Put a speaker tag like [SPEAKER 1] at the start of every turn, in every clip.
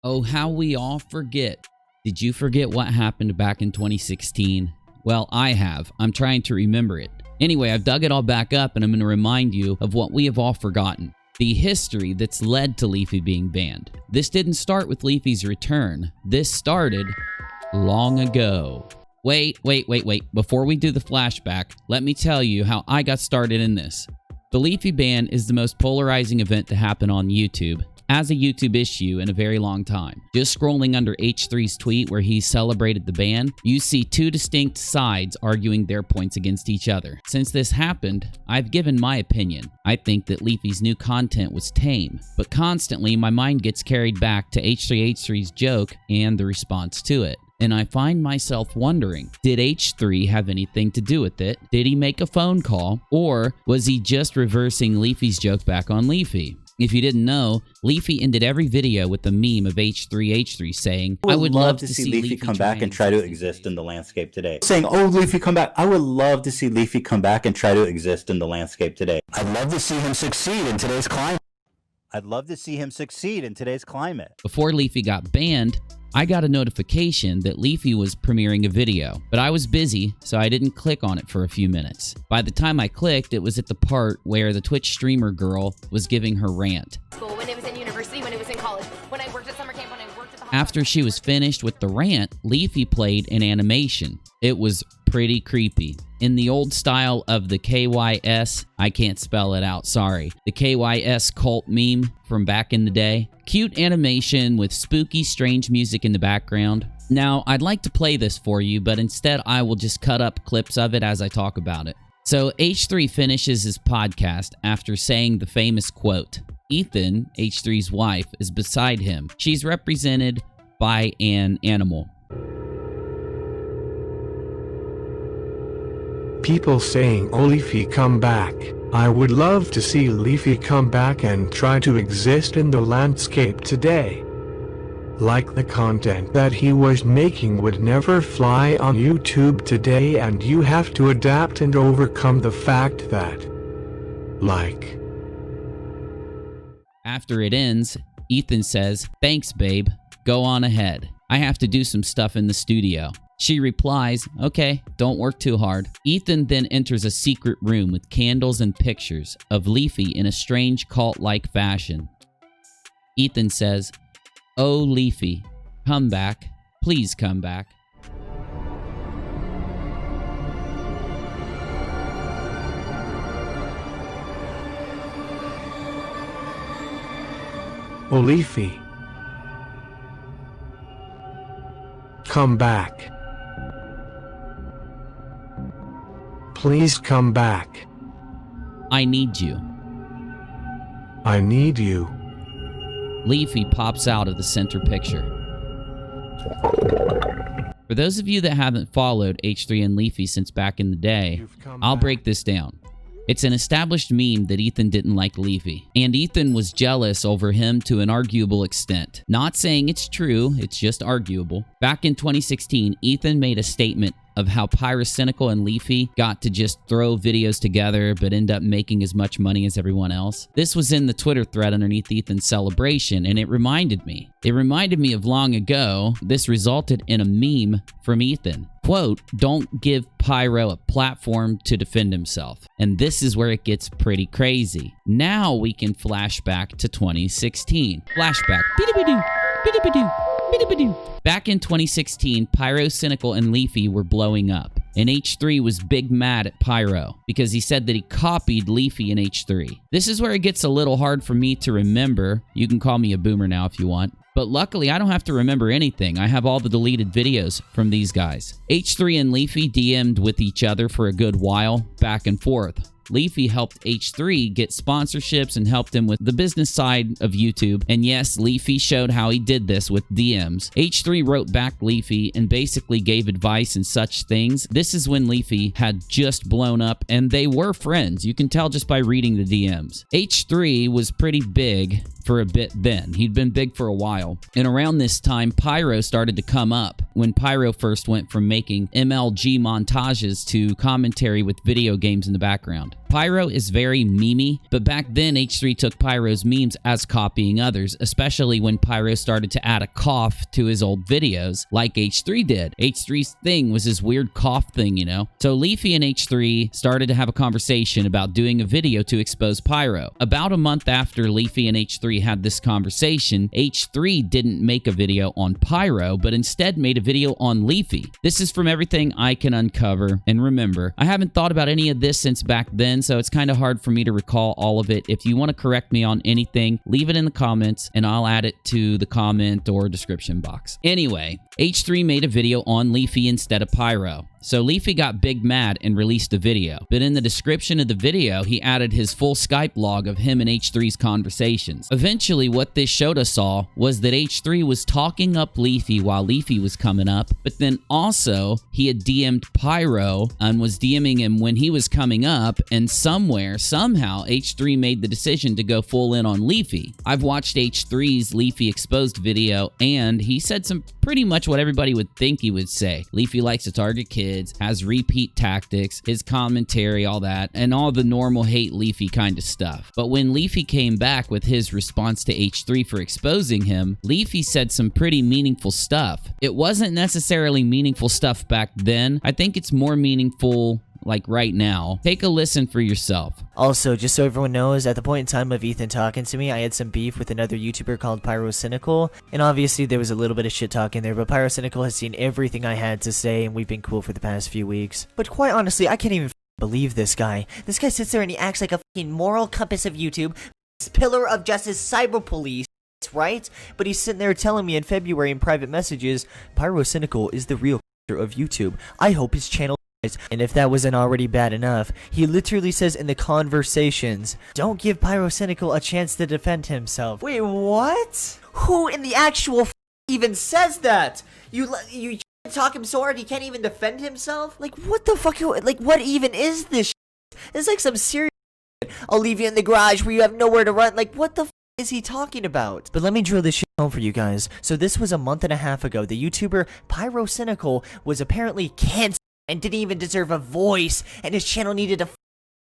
[SPEAKER 1] Oh, how we all forget. Did you forget what happened back in 2016? Well, I have. I'm trying to remember it. Anyway, I've dug it all back up and I'm going to remind you of what we have all forgotten. The history that's led to Leafy being banned. This didn't start with Leafy's return. This started long ago. Wait. Before we do the flashback, let me tell you how I got started in this. The Leafy ban is the most polarizing event to happen on YouTube as a YouTube issue in a very long time. Just scrolling under H3's tweet where he celebrated the ban, you see two distinct sides arguing their points against each other. Since this happened, I've given my opinion. I think that Leafy's new content was tame, but constantly my mind gets carried back to H3H3's joke and the response to it. And I find myself wondering, did H3 have anything to do with it? Did he make a phone call? Or was he just reversing Leafy's joke back on Leafy? If you didn't know, Leafy ended every video with a meme of H3H3 saying, I would love to see Leafy
[SPEAKER 2] come back and try to exist in the landscape today. Saying, oh, Leafy, come back. I would love to see Leafy come back and try to exist in the landscape today.
[SPEAKER 3] I'd love to see him succeed in today's climate.
[SPEAKER 1] Before Leafy got banned, I got a notification that Leafy was premiering a video, but I was busy, so I didn't click on it for a few minutes. By the time I clicked, it was at the part where the Twitch streamer girl was giving her rant.
[SPEAKER 4] When it was in university, when it was in college, when I worked at summer camp, when I worked at the
[SPEAKER 1] After she was finished with the rant, Leafy played an animation. It was pretty creepy. In the old style of the KYS, I can't spell it out, sorry. The KYS cult meme from back in the day. Cute animation with spooky, strange music in the background. Now, I'd like to play this for you, but instead I will just cut up clips of it as I talk about it. So H3 finishes his podcast after saying the famous quote. Ethan, H3's wife, is beside him. She's represented by an animal.
[SPEAKER 5] People saying, oh Leafy, come back. I would love to see Leafy come back and try to exist in the landscape today. Like the content that he was making would never fly on YouTube today, and you have to adapt and overcome the fact that, like.
[SPEAKER 1] After it ends, Ethan says, thanks babe, go on ahead. I have to do some stuff in the studio. She replies, okay, don't work too hard. Ethan then enters a secret room with candles and pictures of Leafy in a strange cult-like fashion. Ethan says, oh Leafy, come back, please come back.
[SPEAKER 5] Oh Leafy, come back. Please come back.
[SPEAKER 1] I need you.
[SPEAKER 5] I need you.
[SPEAKER 1] Leafy pops out of the center picture. For those of you that haven't followed H3 and Leafy since back in the day, I'll break this down. It's an established meme that Ethan didn't like Leafy, and Ethan was jealous over him to an arguable extent. Not saying it's true, it's just arguable. Back in 2016, Ethan made a statement of how Pyrocynical and Leafy got to just throw videos together but end up making as much money as everyone else. This was in the Twitter thread underneath Ethan's celebration, and it reminded me. It reminded me of long ago. This resulted in a meme from Ethan. Quote, don't give Pyro a platform to defend himself. And this is where it gets pretty crazy. Now we can flash back to 2016. Flashback. Bidoo-bidoo, bidoo-bidoo, bidoo-bidoo. Back in 2016, Pyrocynical and Leafy were blowing up, and H3 was big mad at Pyro because he said that he copied Leafy in H3. This is where it gets a little hard for me to remember. You can call me a boomer now if you want. But luckily, I don't have to remember anything. I have all the deleted videos from these guys. H3 and Leafy DM'd with each other for a good while, back and forth. Leafy helped H3 get sponsorships and helped him with the business side of YouTube. And yes, Leafy showed how he did this with DMs. H3 wrote back Leafy and basically gave advice and such things. This is when Leafy had just blown up and they were friends. You can tell just by reading the DMs. H3 was pretty big for a bit then. He'd been big for a while. And around this time, Pyro started to come up when Pyro first went from making MLG montages to commentary with video games in the background. Pyro is very memey, but back then H3 took Pyro's memes as copying others, especially when Pyro started to add a cough to his old videos like H3 did. H3's thing was his weird cough thing, you know? So Leafy and H3 started to have a conversation about doing a video to expose Pyro. About a month after Leafy and H3 had this conversation, H3 didn't make a video on Pyro, but instead made a video on Leafy. This is from everything I can uncover and remember. I haven't thought about any of this since back then, so it's kind of hard for me to recall all of it. If you want to correct me on anything, leave it in the comments and I'll add it to the comment or description box. Anyway, H3 made a video on Leafy instead of Pyro. So Leafy got big mad and released a video. But in the description of the video, he added his full Skype log of him and H3's conversations. Eventually, what this showed us all was that H3 was talking up Leafy while Leafy was coming up, but then also he had DM'd Pyro and was DMing him when he was coming up, and somehow, H3 made the decision to go full in on Leafy. I've watched H3's Leafy exposed video, and he said some pretty much what everybody would think he would say. Leafy likes to target kids, has repeat tactics, his commentary, all that, and all the normal hate Leafy kind of stuff. But when Leafy came back with his response to H3 for exposing him, Leafy said some pretty meaningful stuff. It wasn't necessarily meaningful stuff back then. I think it's more meaningful like right now. Take a listen for yourself.
[SPEAKER 6] Also, just so everyone knows, at the point in time of Ethan talking to me, I had some beef with another YouTuber called Pyrocynical, and obviously there was a little bit of shit talk in there, but Pyrocynical has seen everything I had to say, and we've been cool for the past few weeks. But quite honestly, I can't even believe this guy. This guy sits there and he acts like a fucking moral compass of YouTube, pillar of justice, cyber police, right? But he's sitting there telling me in February in private messages, Pyrocynical is the real of YouTube. I hope his channel. And if that wasn't already bad enough, he literally says in the conversations, don't give Pyrocynical a chance to defend himself. Wait, what? Who in the actual even says that? You talk him so hard he can't even defend himself? Like, what the fuck? Like, what even is this shit? It's like some serious shit. I'll leave you in the garage where you have nowhere to run. Like, what the is he talking about? But let me drill this shit home for you guys. So this was a month and a half ago. The YouTuber Pyrocynical was apparently canceled and didn't even deserve a voice, and his channel needed to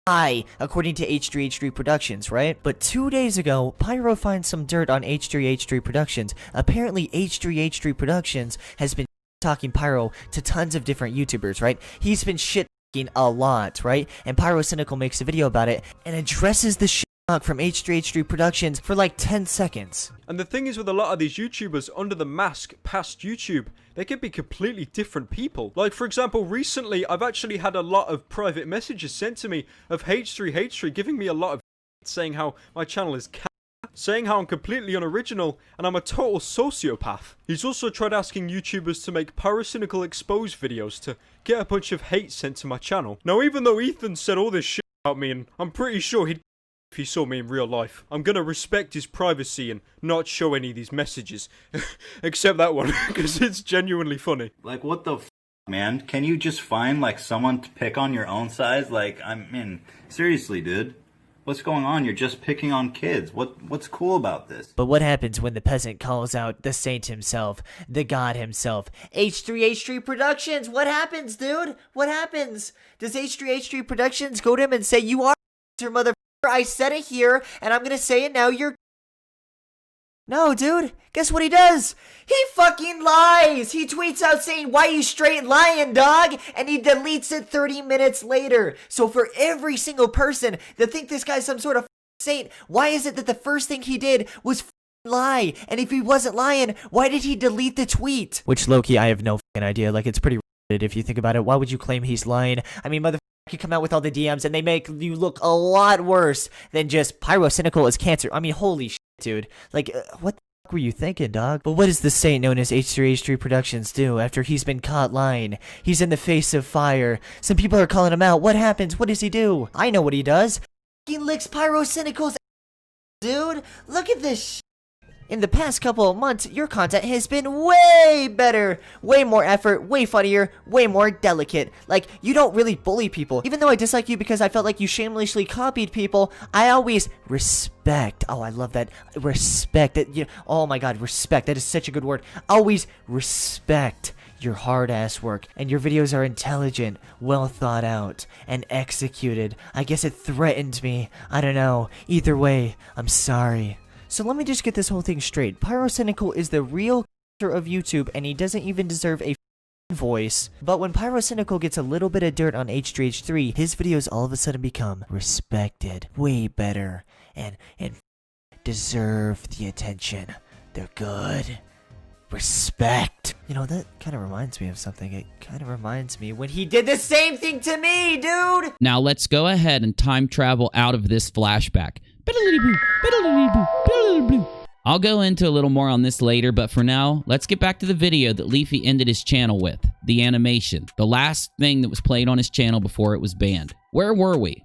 [SPEAKER 6] die, according to H3 Productions, right? But 2 days ago, Pyro finds some dirt on H3 Productions. Apparently, H3 Productions has been talking Pyro to tons of different YouTubers, right? He's been shit-talking a lot, right? And Pyrocynical makes a video about it and addresses the shit from H3 Productions for like 10 seconds.
[SPEAKER 7] And the thing is with a lot of these YouTubers under the mask past YouTube, they can be completely different people. Like, for example, recently I've actually had a lot of private messages sent to me of H3 giving me a lot of saying how my channel is saying how I'm completely unoriginal and I'm a total sociopath. He's also tried asking YouTubers to make Pyrocynical expose videos to get a bunch of hate sent to my channel. Now, even though Ethan said all this shit about me, and I'm pretty sure he'd if he saw me in real life, I'm gonna respect his privacy and not show any of these messages. Except that one, because it's genuinely funny.
[SPEAKER 2] Like, what the f***, man? Can you just find, like, someone to pick on your own size? Like, I mean, seriously, dude. What's going on? You're just picking on kids. What's cool about this?
[SPEAKER 6] But what happens when the peasant calls out the saint himself, the god himself? H3 Productions, what happens, dude? What happens? Does H3 Productions go to him and say, you are your mother? I said it here, and I'm gonna say it now, you're... No, dude. Guess what he does? He fucking lies! He tweets out saying, why you straight lying, dog? And he deletes it 30 minutes later. So for every single person that think this guy's some sort of saint, why is it that the first thing he did was lie? And if he wasn't lying, why did he delete the tweet? Which, low-key, I have no fucking idea. Like, it's pretty if you think about it. Why would you claim he's lying? I mean, could come out with all the DMs and they make you look a lot worse than just Pyrocynical is cancer. I mean, holy shit, dude. Like, what the fuck were you thinking, dog? But what does the saint known as H3 Productions do after he's been caught lying? He's in the face of fire. Some people are calling him out. What happens? What does he do? I know what he does. He licks Pyrocynical's dude. Look at this shit. In the past couple of months, your content has been way better. Way more effort, way funnier, way more delicate. Like, you don't really bully people. Even though I dislike you because I felt like you shamelessly copied people, I always respect. Oh, I love that. Respect. Oh my god, respect. That is such a good word. Always respect your hard-ass work, and your videos are intelligent, well thought out, and executed. I guess it threatened me. I don't know. Either way, I'm sorry. So let me just get this whole thing straight. Pyrocynical is the real character of YouTube, and he doesn't even deserve a voice. But when Pyrocynical gets a little bit of dirt on H3H3, his videos all of a sudden become respected, way better, and deserve the attention. They're good. Respect. You know, that kind of reminds me of something. It kind of reminds me when he did the same thing to me, dude!
[SPEAKER 1] Now let's go ahead and time travel out of this flashback. I'll go into a little more on this later, but for now, let's get back to the video that Leafy ended his channel with. The animation. The last thing that was played on his channel before it was banned. Where were we?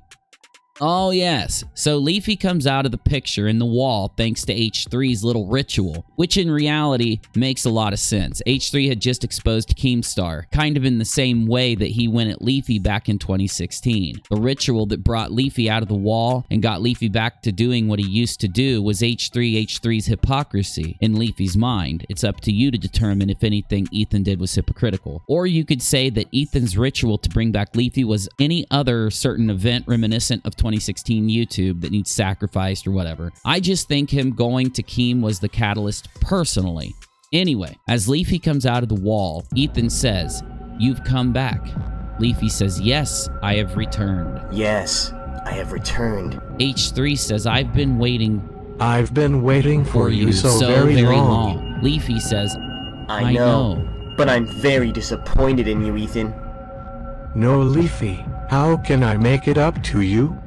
[SPEAKER 1] Oh yes, so Leafy comes out of the picture in the wall thanks to H3's little ritual, which in reality makes a lot of sense. H3 had just exposed Keemstar, kind of in the same way that he went at Leafy back in 2016. The ritual that brought Leafy out of the wall and got Leafy back to doing what he used to do was H3's hypocrisy in Leafy's mind. It's up to you to determine if anything Ethan did was hypocritical. Or you could say that Ethan's ritual to bring back Leafy was any other certain event reminiscent of 2016 YouTube that needs sacrificed or whatever. I just think him going to Keem was the catalyst personally. Anyway, as Leafy comes out of the wall, Ethan says, "You've come back." Leafy says, "Yes, I have returned."
[SPEAKER 3] Yes, I have returned.
[SPEAKER 1] H3 says, "I've been waiting
[SPEAKER 5] I've been waiting for you so very long."
[SPEAKER 1] Leafy says,
[SPEAKER 3] I know, but I'm very disappointed in you, Ethan.
[SPEAKER 5] No, Leafy, how can I make it up to you?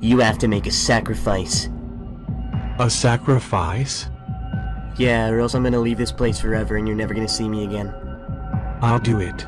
[SPEAKER 3] You have to make a sacrifice.
[SPEAKER 5] A sacrifice?
[SPEAKER 3] Yeah, or else I'm gonna leave this place forever and you're never gonna see me again.
[SPEAKER 5] I'll do it.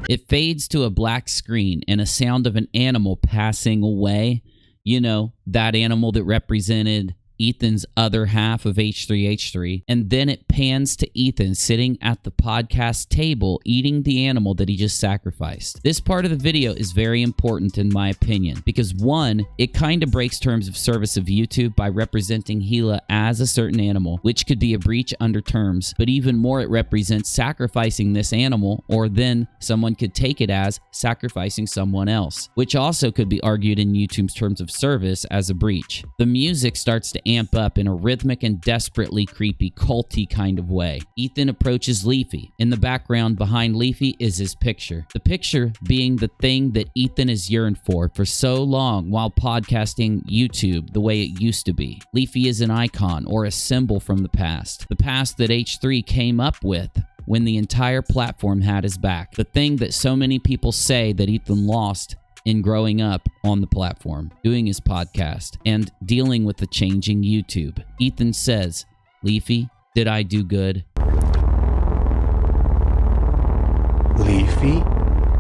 [SPEAKER 1] It fades to a black screen and a sound of an animal passing away. You know, that animal that represented Ethan's other half of H3H3, and then it pans to Ethan sitting at the podcast table eating the animal that he just sacrificed. This part of the video is very important in my opinion, because one, it kind of breaks terms of service of YouTube by representing Gila as a certain animal, which could be a breach under terms, but even more it represents sacrificing this animal, or then someone could take it as sacrificing someone else, which also could be argued in YouTube's terms of service as a breach. The music starts to amp up in a rhythmic and desperately creepy, culty kind of way. Ethan approaches Leafy. In the background behind Leafy is his picture. The picture being the thing that Ethan has yearned for so long while podcasting YouTube the way it used to be. Leafy is an icon or a symbol from the past that H3 came up with when the entire platform had his back. The thing that so many people say that Ethan lost in growing up on the platform, doing his podcast, and dealing with the changing YouTube. Ethan says, "Leafy, did I do good?"
[SPEAKER 5] Leafy,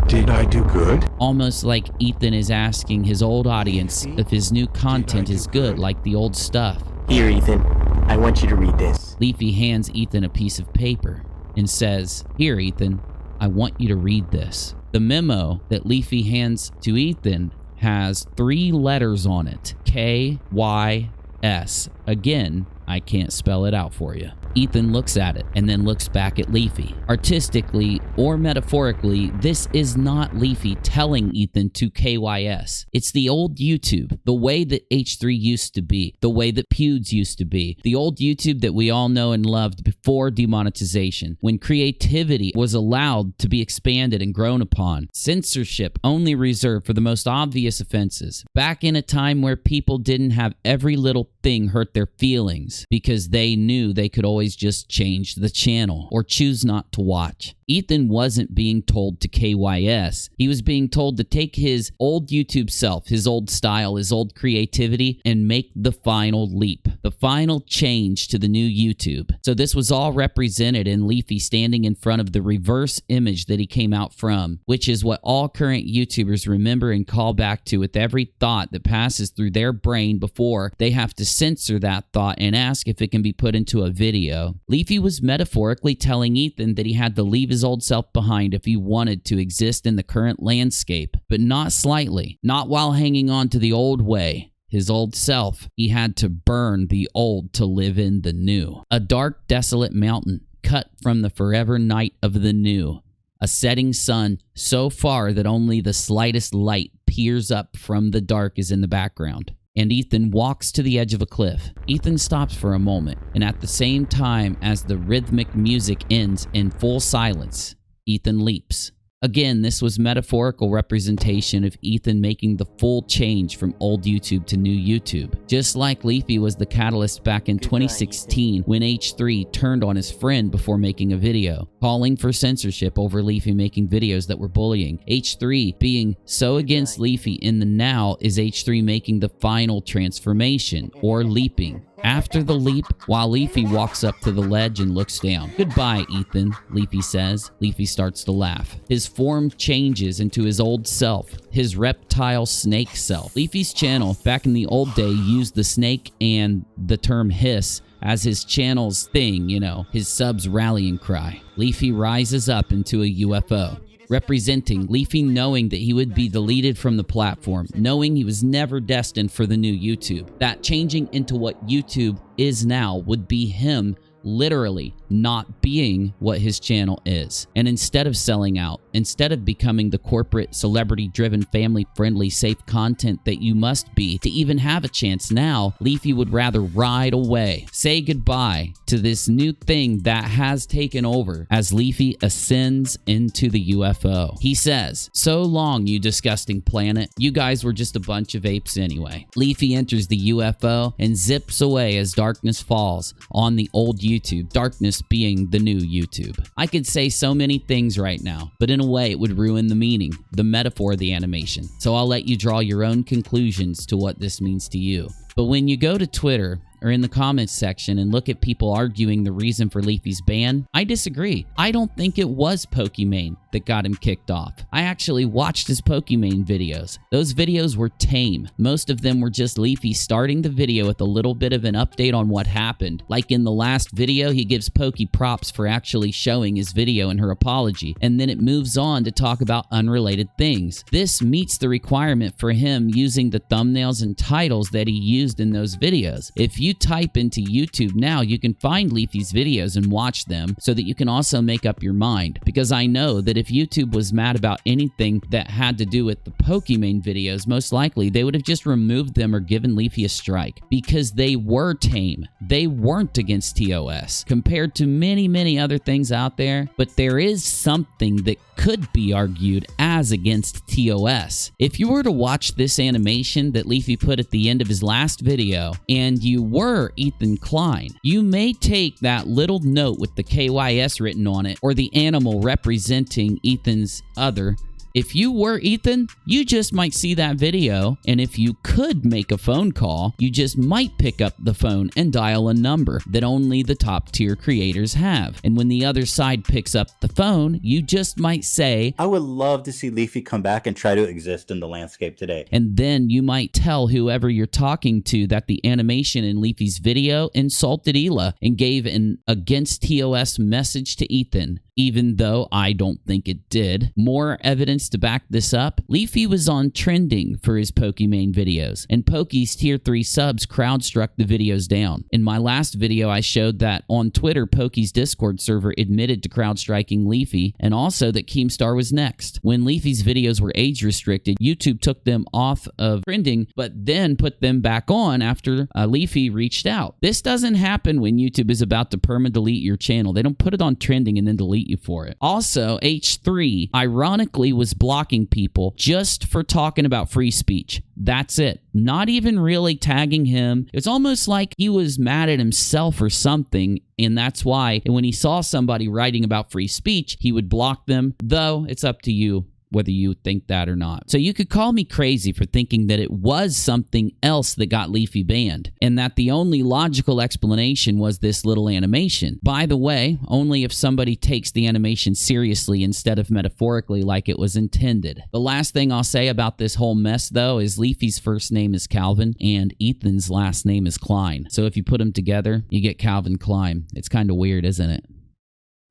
[SPEAKER 5] did I do good?
[SPEAKER 1] Almost like Ethan is asking his old audience if his new content is good like the old stuff.
[SPEAKER 3] Here, Ethan, I want you to read this.
[SPEAKER 1] Leafy hands Ethan a piece of paper and says, "Here, Ethan, I want you to read this." The memo that Leafy hands to Ethan has 3 letters on it. KYS. Again, I can't spell it out for you. Ethan looks at it and then looks back at Leafy. Artistically or metaphorically, this is not Leafy telling Ethan to KYS. It's the old YouTube, the way that H3 used to be, the way that Pewds used to be, the old YouTube that we all know and loved before demonetization, when creativity was allowed to be expanded and grown upon, censorship only reserved for the most obvious offenses, back in a time where people didn't have every little thing hurt their feelings because they knew they could always just change the channel or choose not to watch. Ethan wasn't being told to KYS. He was being told to take his old YouTube self, his old style, his old creativity, and make the final leap, the final change to the new YouTube. So this was all represented in Leafy standing in front of the reverse image that he came out from, which is what all current YouTubers remember and call back to with every thought that passes through their brain before they have to censor that thought and ask if it can be put into a video. Leafy was metaphorically telling Ethan that he had to leave his old self behind if he wanted to exist in the current landscape, but not slightly, not while hanging on to the old way. His old self. He had to burn the old to live in the new. A dark, desolate mountain cut from the forever night of the new. A setting sun so far that only the slightest light peers up from the dark is in the background. And Ethan walks to the edge of a cliff. Ethan stops for a moment, and at the same time as the rhythmic music ends in full silence, Ethan leaps. Again, this was metaphorical representation of Ethan making the full change from old YouTube to new YouTube. Just like Leafy was the catalyst back in 2016 when H3 turned on his friend before making a video, calling for censorship over Leafy making videos that were bullying. H3 being so against Leafy in the now is H3 making the final transformation, or leaping. After the leap, while Leafy walks up to the ledge and looks down. "Goodbye, Ethan," Leafy says. Leafy starts to laugh. His form changes into his old self, his reptile snake self. Leafy's channel, back in the old day, used the snake and the term hiss as his channel's thing, his subs rallying cry. Leafy rises up into a UFO. Representing Leafy knowing that he would be deleted from the platform, knowing he was never destined for the new YouTube. That changing into what YouTube is now would be him literally not being what his channel is. And instead of selling out, instead of becoming the corporate, celebrity-driven, family-friendly, safe content that you must be to even have a chance now, Leafy would rather ride away, say goodbye to this new thing that has taken over as Leafy ascends into the UFO. He says, "So long, you disgusting planet. You guys were just a bunch of apes anyway." Leafy enters the UFO and zips away as darkness falls on the old YouTube, darkness being the new YouTube. I could say so many things right now, but in a way it would ruin the meaning, the metaphor of the animation. So I'll let you draw your own conclusions to what this means to you. But when you go to Twitter or in the comments section and look at people arguing the reason for Leafy's ban, I disagree. I don't think it was Pokimane that got him kicked off. I actually watched his Pokimane videos. Those videos were tame. Most of them were just Leafy starting the video with a little bit of an update on what happened. Like in the last video, he gives Poki props for actually showing his video and her apology, and then it moves on to talk about unrelated things. This meets the requirement for him using the thumbnails and titles that he used in those videos. If you type into YouTube now, you can find Leafy's videos and watch them so that you can also make up your mind. Because I know that if YouTube was mad about anything that had to do with the Pokimane videos, most likely they would have just removed them or given Leafy a strike, because they were tame. They weren't against TOS compared to many other things out there, but there is something that could be argued as against TOS. If you were to watch this animation that Leafy put at the end of his last video and you were Ethan Klein, you may take that little note with the KYS written on it or the animal representing Ethan's other. If you were Ethan, you just might see that video, and if you could make a phone call, you just might pick up the phone and dial a number that only the top tier creators have. And when the other side picks up the phone, you just might say,
[SPEAKER 2] "I would love to see Leafy come back and try to exist in the landscape today."
[SPEAKER 1] And then you might tell whoever you're talking to that the animation in Leafy's video insulted Hila and gave an against TOS message to Ethan. Even though I don't think it did. More evidence to back this up, Leafy was on trending for his Pokimane videos, and Poki's tier 3 subs crowdstruck the videos down. In my last video, I showed that on Twitter, Poki's Discord server admitted to crowdstriking Leafy, and also that Keemstar was next. When Leafy's videos were age restricted, YouTube took them off of trending, but then put them back on after Leafy reached out. This doesn't happen when YouTube is about to perma-delete your channel. They don't put it on trending and then delete delete you for it. Also, H3 ironically was blocking people just for talking about free speech. That's it. Not even really tagging him. It's almost like he was mad at himself or something, and that's why when he saw somebody writing about free speech, he would block them, though it's up to you whether you think that or not. So you could call me crazy for thinking that it was something else that got Leafy banned, and that the only logical explanation was this little animation. By the way, only if somebody takes the animation seriously instead of metaphorically like it was intended. The last thing I'll say about this whole mess, though, is Leafy's first name is Calvin, and Ethan's last name is Klein. So if you put them together, you get Calvin Klein. It's kind of weird, isn't it?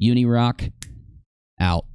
[SPEAKER 1] UNIRock, out.